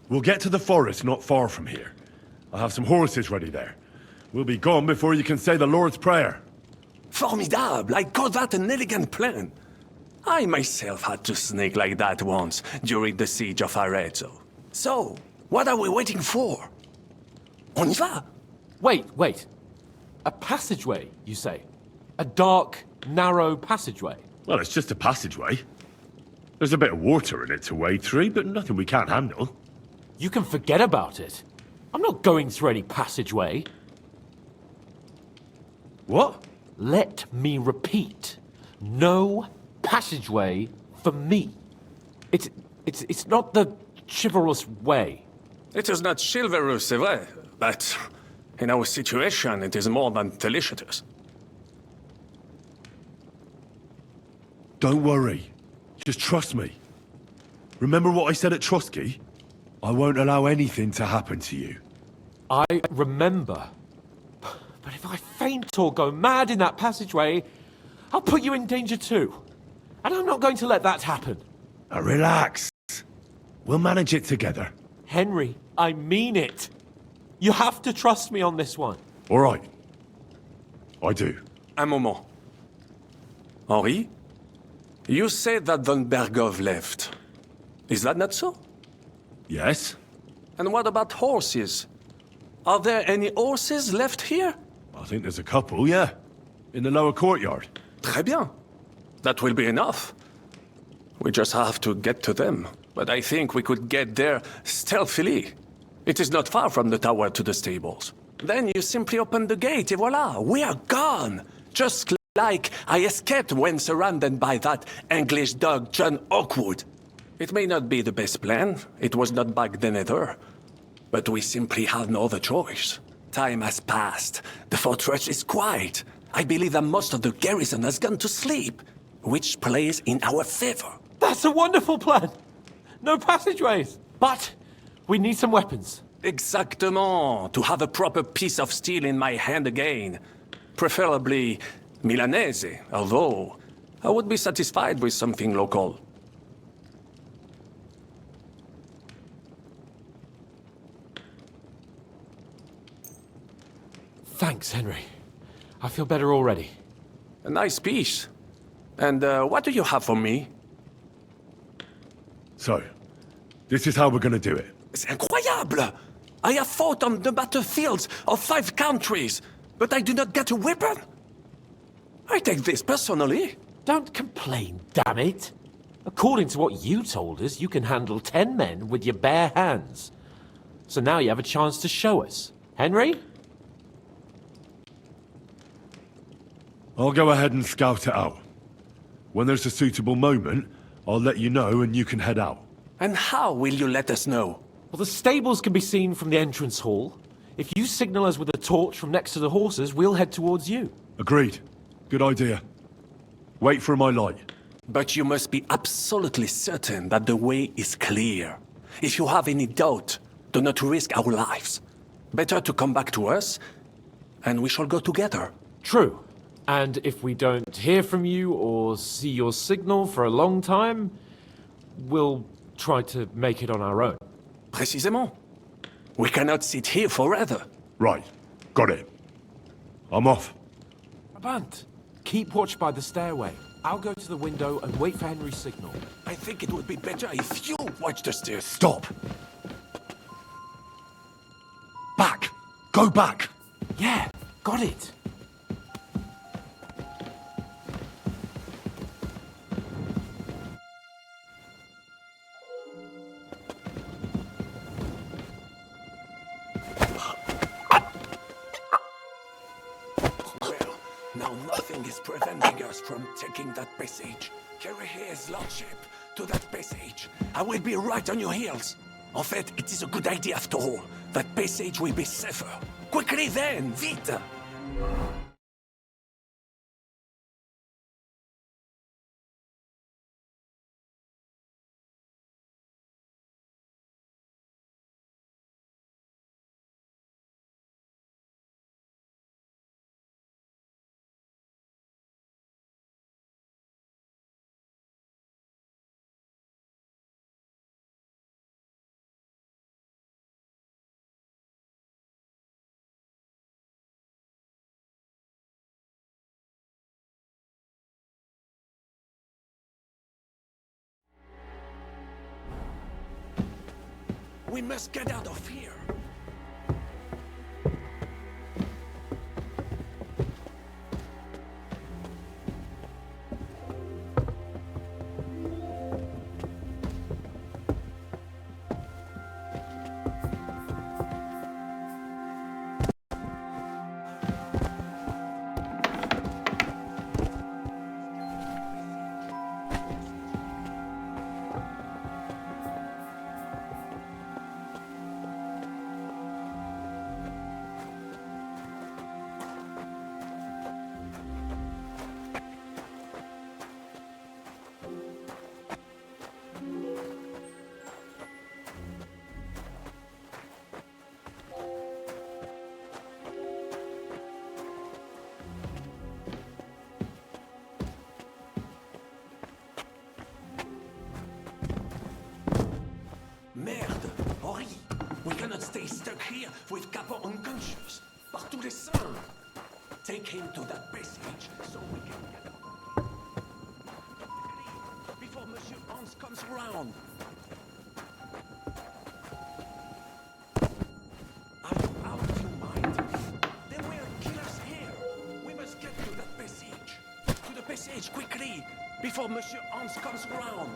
We'll get to the forest not far from here. I'll have some horses ready there. We'll be gone before you can say the Lord's Prayer. Formidable! I call that an elegant plan. I myself had to sneak like that once during the siege of Arezzo. So, what are we waiting for? On y va? Wait. A passageway, you say? A dark, narrow passageway? Well, it's just a passageway. There's a bit of water in it to wade through, but nothing we can't handle. You can forget about it. I'm not going through any passageway. What? Let me repeat. No passageway for me. It's not the chivalrous way. It is not chivalrous, c'est vrai, but in our situation, it is more than delicious. Don't worry. Just trust me. Remember what I said at Trotsky? I won't allow anything to happen to you. I remember. But if I faint or go mad in that passageway, I'll put you in danger too. And I'm not going to let that happen. Now relax. We'll manage it together. Henry, I mean it. You have to trust me on this one. All right. I do. Un moment. Henri? You said that Von Bergov left. Is that not so? Yes? And what about horses? Are there any horses left here? I think there's a couple, yeah. In the lower courtyard. Très bien. That will be enough. We just have to get to them. But I think we could get there stealthily. It is not far from the tower to the stables. Then you simply open the gate, et voila, we are gone! Just like I escaped when surrounded by that English dog John Oakwood. It may not be the best plan, it was not back then either. But we simply had no other choice. Time has passed. The fortress is quiet. I believe that most of the garrison has gone to sleep, which plays in our favor. That's a wonderful plan. No passageways. But we need some weapons. Exactement. To have a proper piece of steel in my hand again. Preferably Milanese, although I would be satisfied with something local. Thanks, Henry. I feel better already. A nice piece. And what do you have for me? So, this is how we're gonna do it. C'est incroyable! I have fought on the battlefields of 5 countries, but I do not get a weapon. I take this personally. Don't complain, damn it. According to what you told us, you can handle 10 men with your bare hands. So now you have a chance to show us. Henry? I'll go ahead and scout it out. When there's a suitable moment, I'll let you know and you can head out. And how will you let us know? Well, the stables can be seen from the entrance hall. If you signal us with a torch from next to the horses, we'll head towards you. Agreed. Good idea. Wait for my light. But you must be absolutely certain that the way is clear. If you have any doubt, do not risk our lives. Better to come back to us, and we shall go together. True. And if we don't hear from you or see your signal for a long time, we'll try to make it on our own. Précisément. We cannot sit here forever. Right. Got it. I'm off. Brabant, keep watch by the stairway. I'll go to the window and wait for Henry's signal. I think it would be better if you watch the stairs. Stop! Back! Go back! Yeah, got it. Now nothing is preventing us from taking that passage. Carry his lordship to that passage. I will be right on your heels. En fait, it is a good idea after all. That passage will be safer. Quickly then, vite! We must get out of here. Merde! Hurry! We cannot stay stuck here with Capo unconscious. Par tous les saints! Take him to that passage so we can get out. Before Monsieur Hans comes around. Are you out of your mind? There were killers here. We must get to that passage. To the passage quickly before Monsieur Hans comes around.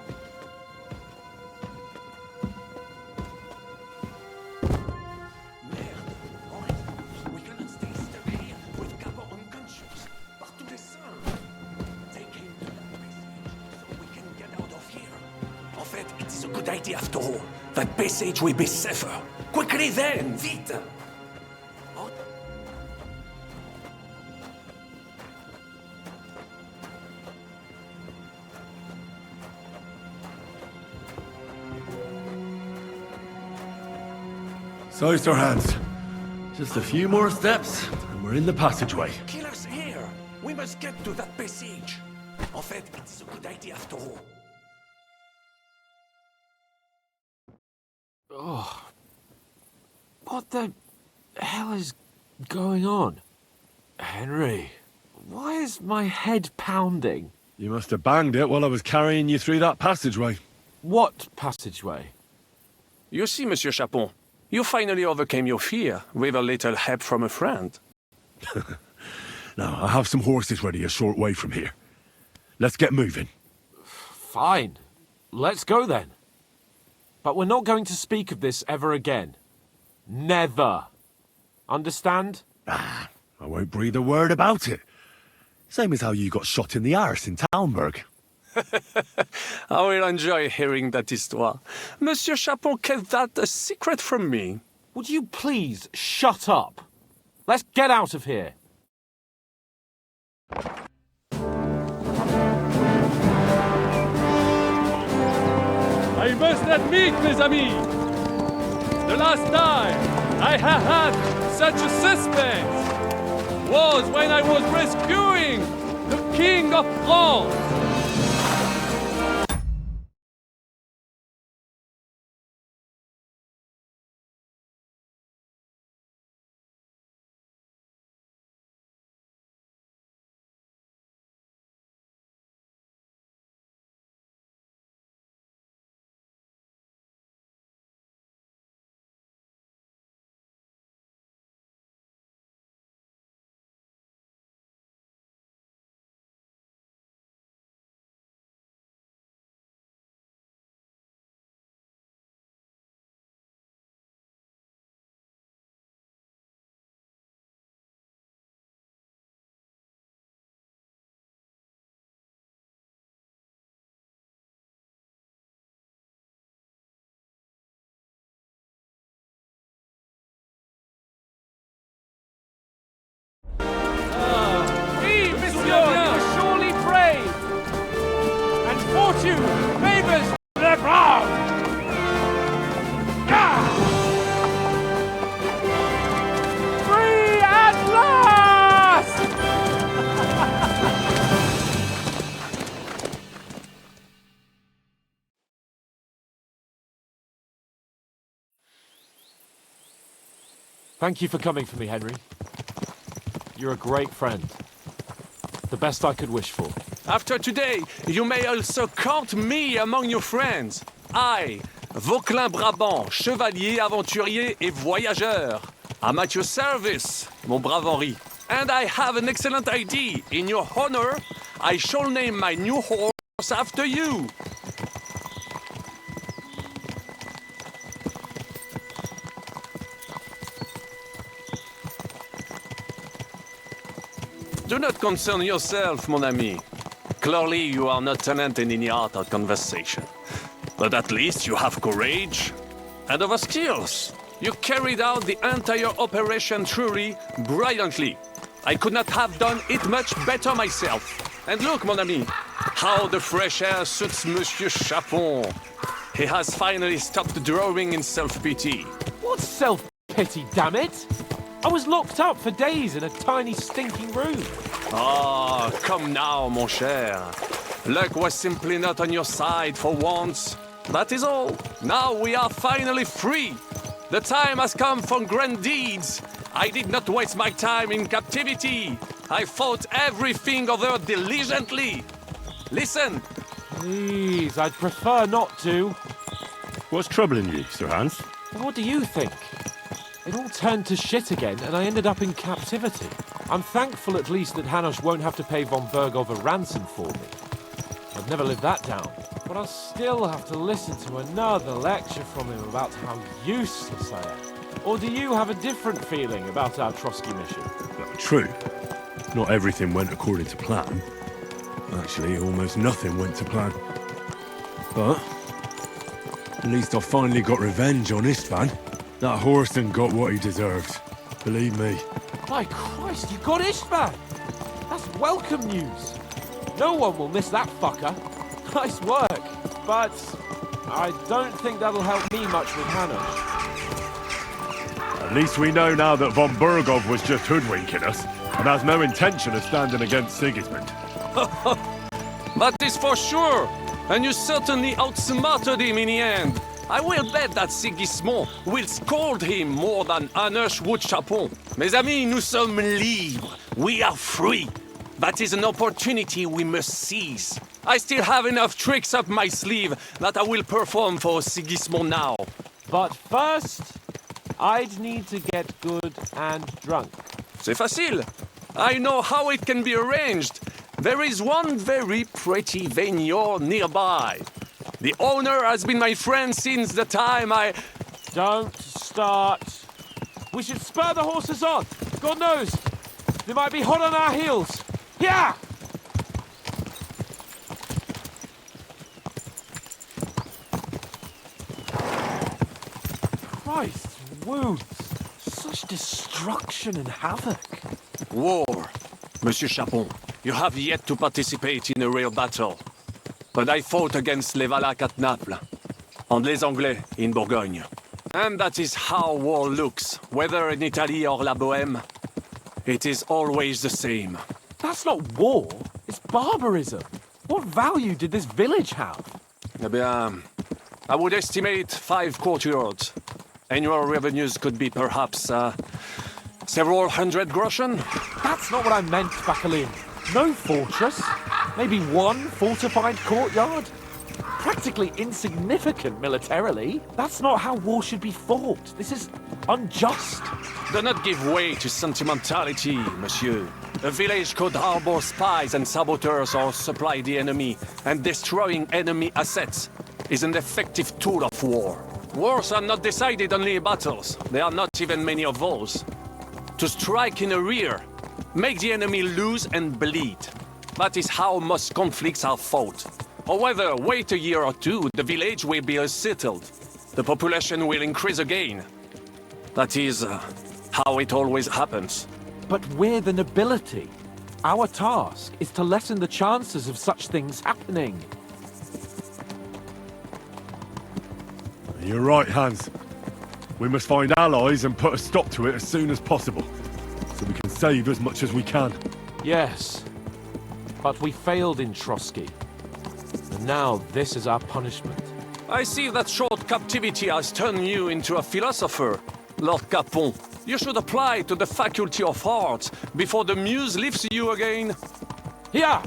It's a good idea after all. That passage will be safer. Quickly then, vite! Oh. So, Sir Hans. Just a few more steps, and we're in the passageway. Killers here! We must get to that passage. En fait, it's a good idea after all. Oh. What the hell is going on? Henry, why is my head pounding? You must have banged it while I was carrying you through that passageway. What passageway? You see, Monsieur Chapon, you finally overcame your fear with a little help from a friend. Now, I have some horses ready a short way from here. Let's get moving. Fine. Let's go then. But we're not going to speak of this ever again. Never. Understand? I won't breathe a word about it. Same as how you got shot in the arse in Talmberg. I will enjoy hearing that histoire. Monsieur Chapon kept that a secret from me. Would you please shut up? Let's get out of here. I must admit, mes amis, the last time I have had such a suspense was when I was rescuing the King of France. Fortune favors the proud! Free at last! Thank you for coming for me, Henry. You're a great friend. The best I could wish for. After today, you may also count me among your friends. I Vauquelin Brabant, chevalier, aventurier et voyageur. I'm at your service, mon brave Henri. And I have an excellent idea. In your honor, I shall name my new horse after you. Do not concern yourself, mon ami. Clearly, you are not talented in the art of conversation. But at least you have courage and other skills. You carried out the entire operation truly brilliantly. I could not have done it much better myself. And look, mon ami, how the fresh air suits Monsieur Chapon. He has finally stopped drawing in self-pity. What self-pity, damn it? I was locked up for days in a tiny stinking room. Ah, come now, mon cher. Luck was simply not on your side for once. That is all. Now we are finally free. The time has come for grand deeds. I did not waste my time in captivity. I fought everything over diligently. Listen. Please, I'd prefer not to. What's troubling you, Sir Hans? What do you think? It all turned to shit again, and I ended up in captivity. I'm thankful at least that Hanush won't have to pay von Bergov a ransom for me. I've never lived that down. But I'll still have to listen to another lecture from him about how useless I am. Or do you have a different feeling about our Trotsky mission? True. Not everything went according to plan. Actually, almost nothing went to plan. But at least I finally got revenge on Istvan. That Horson got what he deserved. Believe me. My Christ, you got Istvan! That's welcome news. No one will miss that fucker. Nice work, but I don't think that'll help me much with Hanush. At least we know now that von Bergov was just hoodwinking us and has no intention of standing against Sigismund. That is for sure. And you certainly outsmarted him in the end. I will bet that Sigismund will scold him more than Hanush would Chapon. Mes amis, nous sommes libres. We are free. That is an opportunity we must seize. I still have enough tricks up my sleeve that I will perform for Sigismund now. But first, I'd need to get good and drunk. C'est facile. I know how it can be arranged. There is one very pretty vineyard nearby. The owner has been my friend since the time I... Don't start. We should spur the horses on. God knows, they might be hot on our heels. Yeah! Christ, wounds. Such destruction and havoc. War. Monsieur Chapon, you have yet to participate in a real battle. But I fought against les Valaques at Naples, and les Anglais in Bourgogne. And that is how war looks, whether in Italy or La Bohème. It is always the same. That's not war, it's barbarism. What value did this village have? Eh bien, I would estimate 5 courtyards. Annual revenues could be perhaps, several hundred groschen. That's not what I meant, Bakalin. No fortress. Maybe one fortified courtyard. Practically insignificant militarily. That's not how war should be fought. This is unjust. Do not give way to sentimentality, monsieur. A village could harbor spies and saboteurs or supply the enemy, and destroying enemy assets is an effective tool of war. Wars are not decided only in battles. There are not even many of those. To strike in the rear, make the enemy lose and bleed. That is how most conflicts are fought. However, wait a year or two, the village will be settled. The population will increase again. That is how it always happens. But we're the nobility. Our task is to lessen the chances of such things happening. You're right, Hans. We must find allies and put a stop to it as soon as possible, so we can save as much as we can. Yes, but we failed in Trotsky. And now this is our punishment. I see that short captivity has turned you into a philosopher, Lord Capon. You should apply to the Faculty of Arts before the muse lifts you again. Here!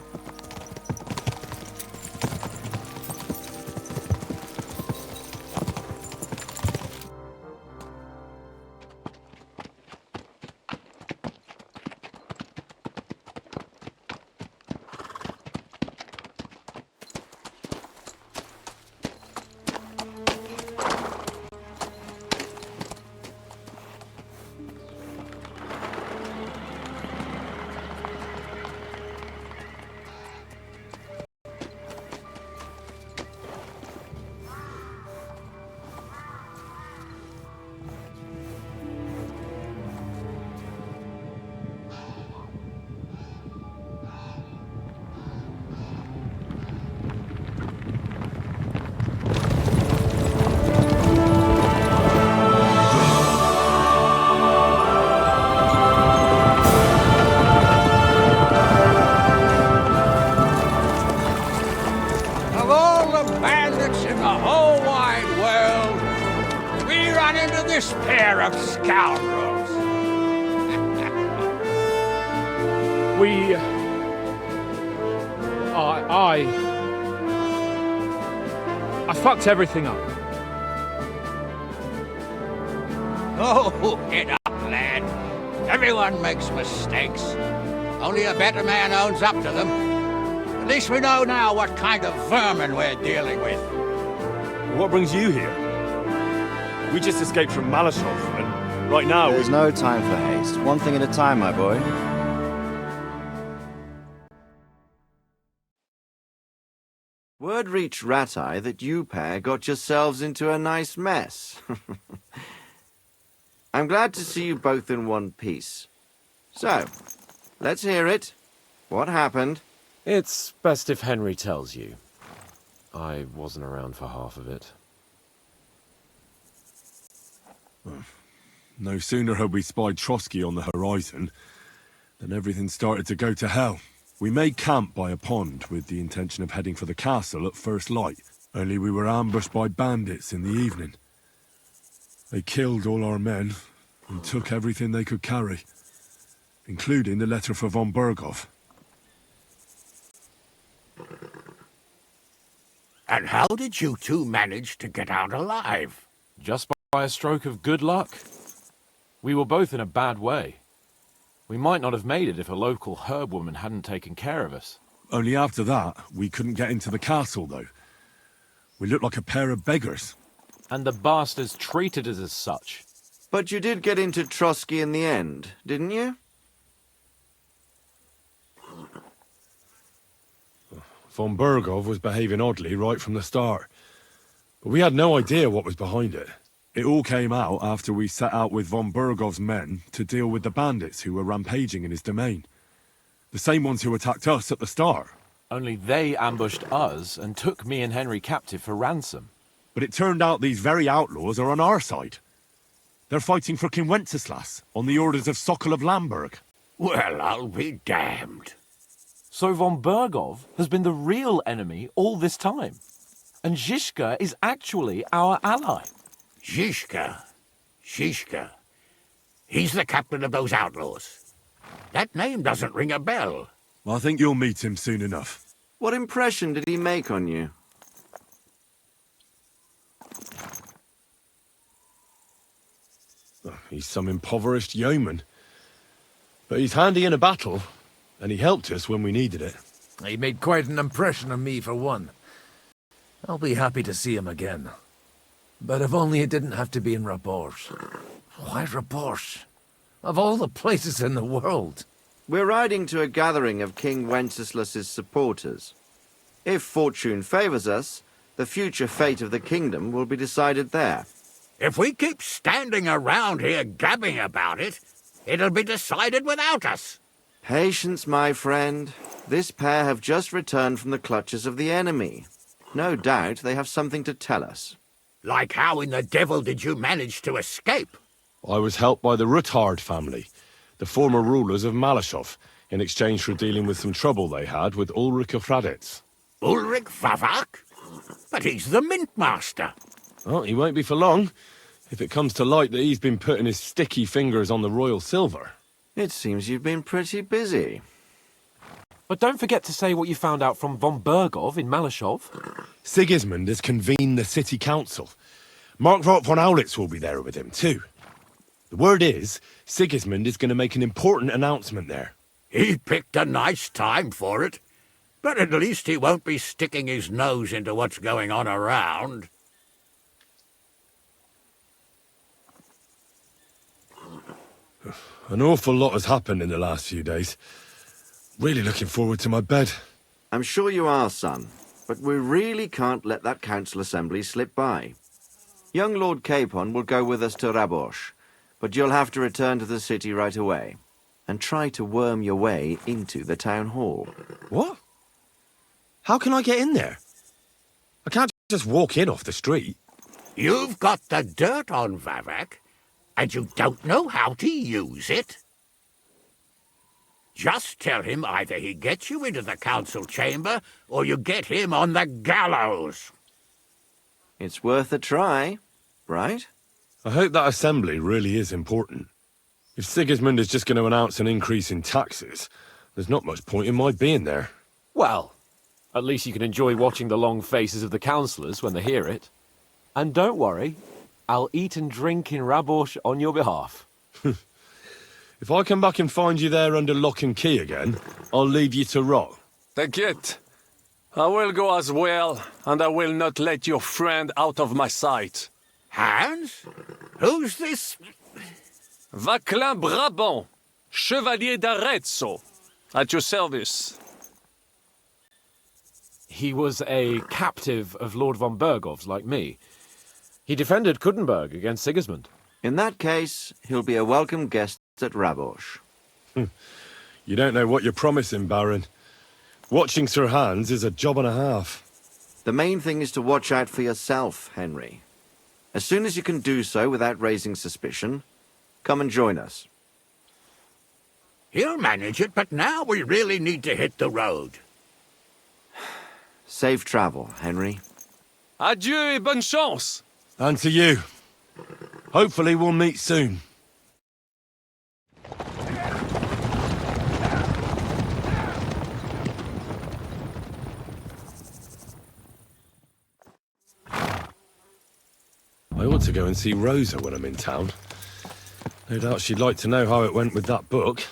run into this pair of scoundrels? I fucked everything up. Oh, get up, lad. Everyone makes mistakes. Only a better man owns up to them. At least we know now what kind of vermin we're dealing with. What brings you here? We just escaped from Malashov, and right now There's no time for haste. One thing at a time, my boy. Word reached Rat-Eye that you pair got yourselves into a nice mess. I'm glad to see you both in one piece. So, let's hear it. What happened? It's best if Henry tells you. I wasn't around for half of it. no sooner had we spied Trotsky on the horizon than everything started to go to hell. We made camp by a pond with the intention of heading for the castle at first light, only we were ambushed by bandits in the evening. They killed all our men and took everything they could carry, including the letter for von Berghoff. And how did you two manage to get out alive? Just by a stroke of good luck. We were both in a bad way. We might not have made it if a local herb woman hadn't taken care of us. Only after that, we couldn't get into the castle, though. We looked like a pair of beggars. And the bastards treated us as such. But you did get into Trotsky in the end, didn't you? Von Berghoff was behaving oddly right from the start. But we had no idea what was behind it. It all came out after we set out with von Berghoff's men to deal with the bandits who were rampaging in his domain. The same ones who attacked us at the start. Only they ambushed us and took me and Henry captive for ransom. But it turned out these very outlaws are on our side. They're fighting for King Wenceslas on the orders of Sokol of Lamberg. Well, I'll be damned. So von Berghoff has been the real enemy all this time. And Zizka is actually our ally. Zizka. He's the captain of those outlaws. That name doesn't ring a bell. I think you'll meet him soon enough. What impression did he make on you? He's some impoverished yeoman. But he's handy in a battle, and he helped us when we needed it. He made quite an impression on me, for one. I'll be happy to see him again. But if only it didn't have to be in Rabors. Why Rabors? Of all the places in the world. We're riding to a gathering of King Wenceslas's supporters. If fortune favors us, the future fate of the kingdom will be decided there. If we keep standing around here gabbing about it, it'll be decided without us. Patience, my friend. This pair have just returned from the clutches of the enemy. No doubt they have something to tell us. Like how in the devil did you manage to escape? I was helped by the Ruthard family, the former rulers of Malashov, in exchange for dealing with some trouble they had with Ulrich of Raditz. Ulrich Vavak? But he's the mint master. Well, he won't be for long, if it comes to light that he's been putting his sticky fingers on the royal silver. It seems you've been pretty busy. But don't forget to say what you found out from von Berghoff in Malashov. Sigismund has convened the city council. Markvart von Aulitz will be there with him, too. The word is, Sigismund is going to make an important announcement there. He picked a nice time for it. But at least he won't be sticking his nose into what's going on around. An awful lot has happened in the last few days. Really looking forward to my bed. I'm sure you are, son, but we really can't let that council assembly slip by. Young Lord Capon will go with us to Rabosh, but you'll have to return to the city right away and try to worm your way into the town hall. What? How can I get in there? I can't just walk in off the street. You've got the dirt on Vavak, and you don't know how to use it? Just tell him either he gets you into the council chamber, or you get him on the gallows. It's worth a try, right? I hope that assembly really is important. If Sigismund is just going to announce an increase in taxes, there's not much point in my being there. Well, at least you can enjoy watching the long faces of the councillors when they hear it. And don't worry, I'll eat and drink in Rabosh on your behalf. If I come back and find you there under lock and key again, I'll leave you to rot. T'inquiète. I will go as well, and I will not let your friend out of my sight. Hans? Who's this? Vaclin Brabant, Chevalier d'Arezzo, at your service. He was a captive of Lord von Bergov's, like me. He defended Kuttenberg against Sigismund. In that case, he'll be a welcome guest at Rabosh. You don't know what you're promising, Baron. Watching Sir Hans is a job and a half. The main thing is to watch out for yourself, Henry. As soon as you can do so without raising suspicion, come and join us. He'll manage it, but now we really need to hit the road. Safe travel, Henry. Adieu et bonne chance. And to you. Hopefully we'll meet soon. I ought to go and see Rosa when I'm in town. No doubt she'd like to know how it went with that book.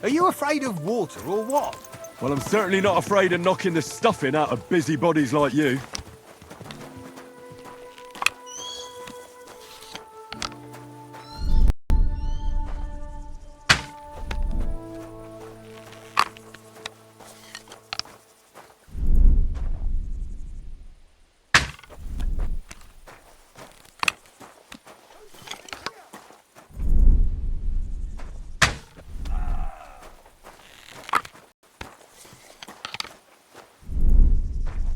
Are you afraid of water or what? Well, I'm certainly not afraid of knocking the stuffing out of busybodies like you.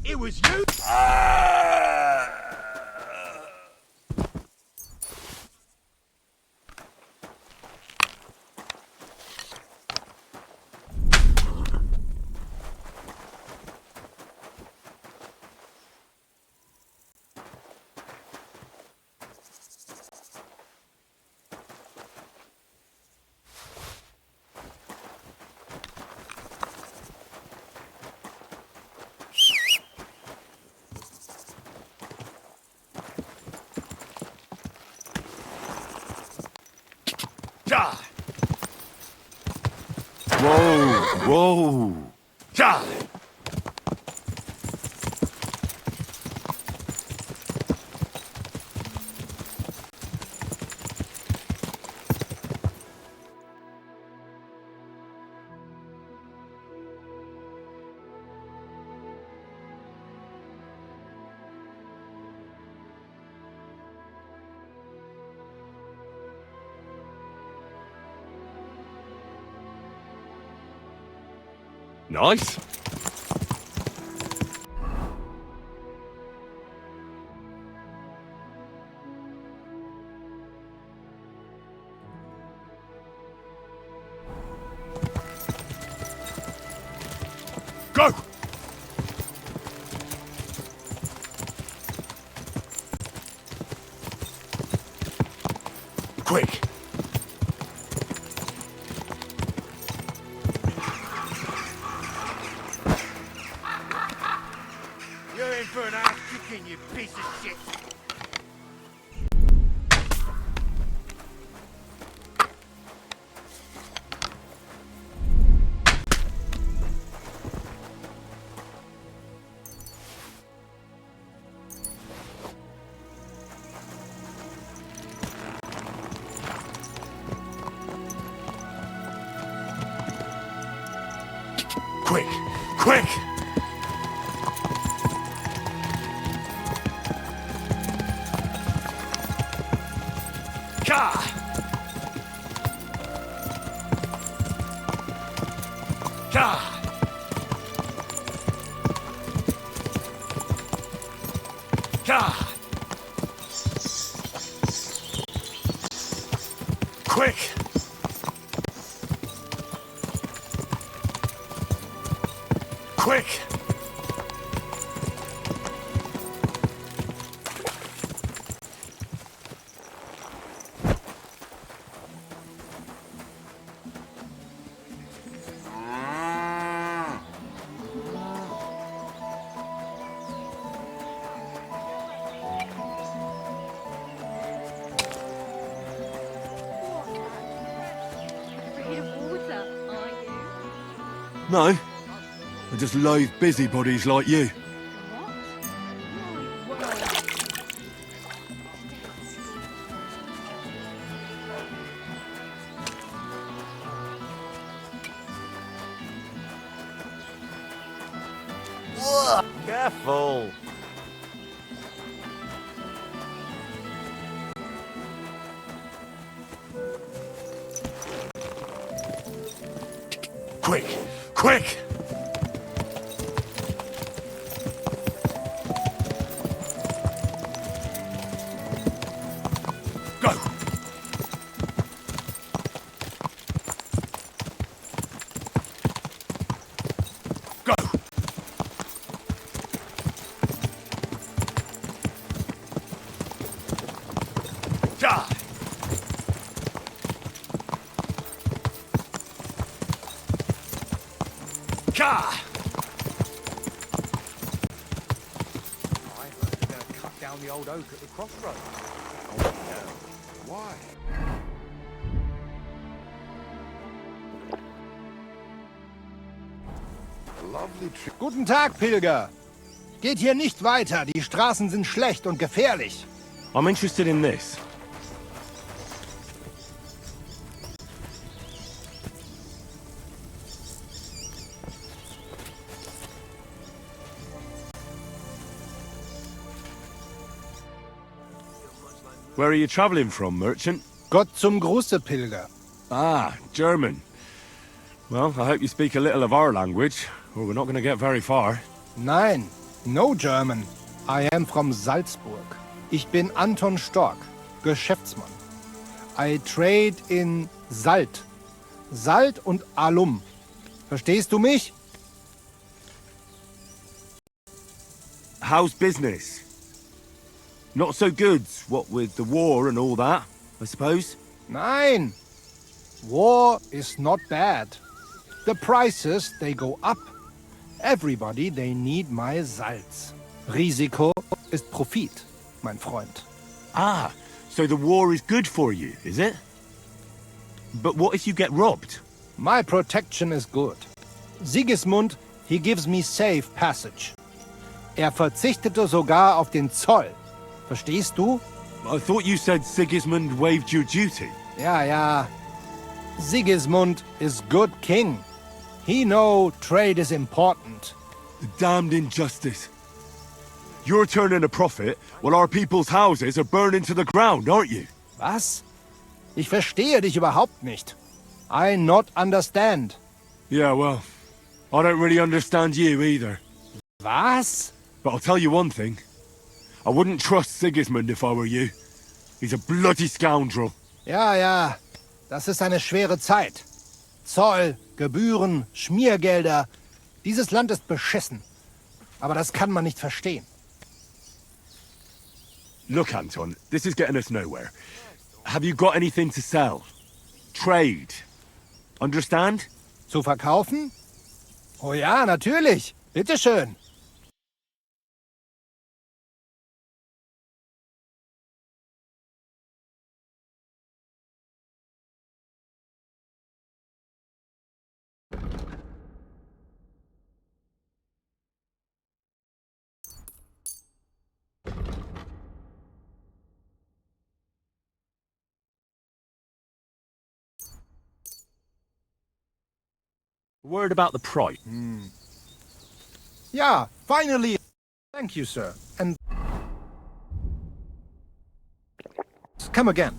It was you? Whoa, whoa. Nice. Go! Quick! You're in for an ass kicking, you piece of shit. Quick! Quick! Ka! Ka! God! God! Quick! Quick! Afraid of water, are you? No. I just loathe busybodies like you. What? My word. Careful! Quick! Quick! Go! Go! Die! God! I heard they're going to cut down the old oak at the crossroads. Oh, no. Why? Lovely tree. Guten Tag, Pilger. Geht hier nicht weiter. Die Straßen sind schlecht und gefährlich. I'm interested in this. Where are you traveling from, merchant? Gott zum Gruße, Pilger. Ah, German. Well, I hope you speak a little of our language, or we're not going to get very far. Nein, no German. I am from Salzburg. Ich bin Anton Stork, Geschäftsmann. I trade in Salt. Salt und Alum. Verstehst du mich? How's business? Not so good, what with the war and all that, I suppose? Nein. War is not bad. The prices, they go up. Everybody, they need my Salz. Risiko ist Profit, mein Freund. Ah, so the war is good for you, is it? But what if you get robbed? My protection is good. Sigismund, he gives me safe passage. Verzichtete sogar auf den Zoll. Verstehst du? I thought you said Sigismund waived your duty. Ja. Sigismund is good king. He know trade is important. The damned injustice. You're turning a profit while our people's houses are burning to the ground, aren't you? Was? Ich verstehe dich überhaupt nicht. I not understand. Yeah, well, I don't really understand you either. Was? But I'll tell you one thing. I wouldn't trust Sigismund if I were you. He's a bloody scoundrel. Ja. Das ist eine schwere Zeit. Zoll, Gebühren, Schmiergelder. Dieses Land ist beschissen. Aber das kann man nicht verstehen. Look, Anton, this is getting us nowhere. Have you got anything to sell? Trade. Understand? Zu verkaufen? Oh ja, natürlich. Bitteschön. Word about the price. Ja, finally. Thank you, sir. And come again.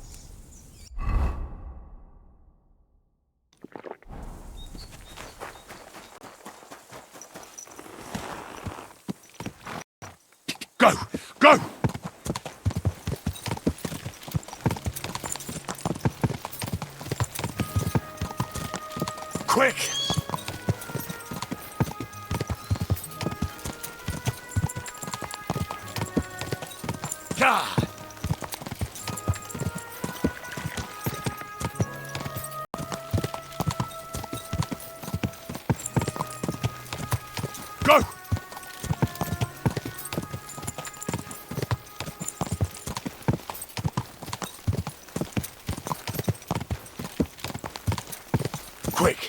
Go! Go! Quick! God! Go! Quick!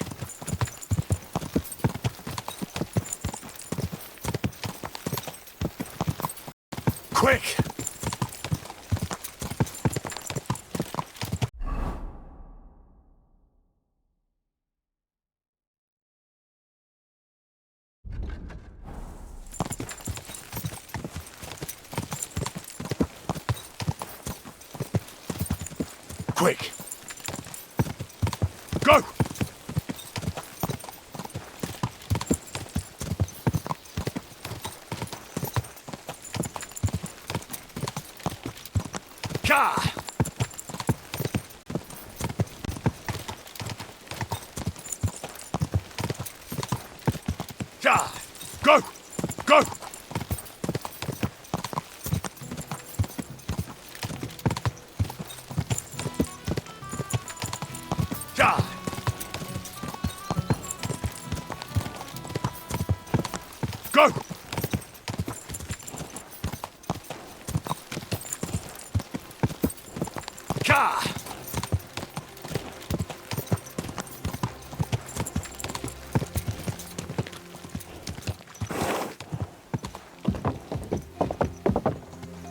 Quick! Quick! Go! Ka! Ja! Go! Go! Ja! Go! Ka!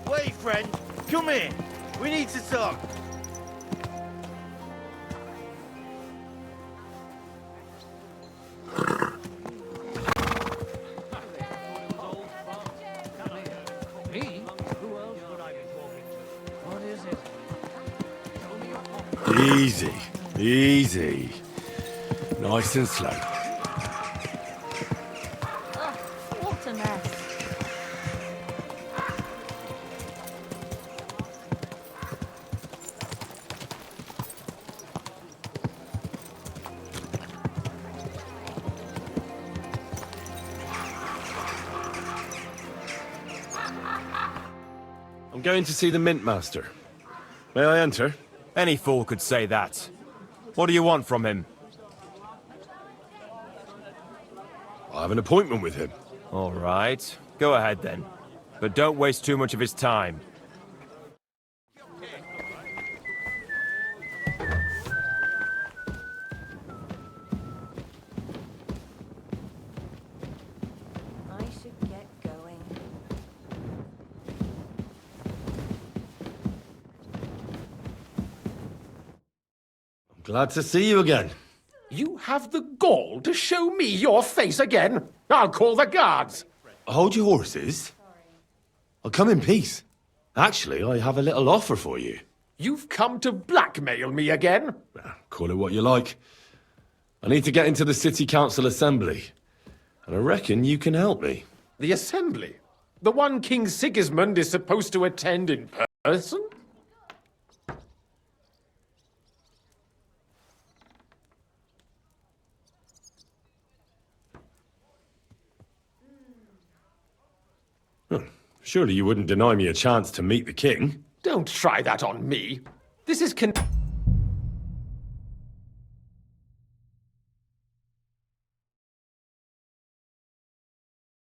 Wait, friend. Come here. We need to talk. Me? Who else would I be talking to? What is it? Show me your pocket. Easy. Easy. Nice and slow. Ugh, what a mess. I'm going to see the Mint Master. May I enter? Any fool could say that. What do you want from him? I have an appointment with him. All right. Go ahead then. But don't waste too much of his time. I should get going. Glad to see you again. You have the gall to show me your face again? I'll call the guards. Hold your horses. I'll come in peace. Actually, I have a little offer for you. You've come to blackmail me again? Call it what you like. I need to get into the City Council Assembly. And I reckon you can help me. The assembly? The one King Sigismund is supposed to attend in person? Surely you wouldn't deny me a chance to meet the king? Don't try that on me. This is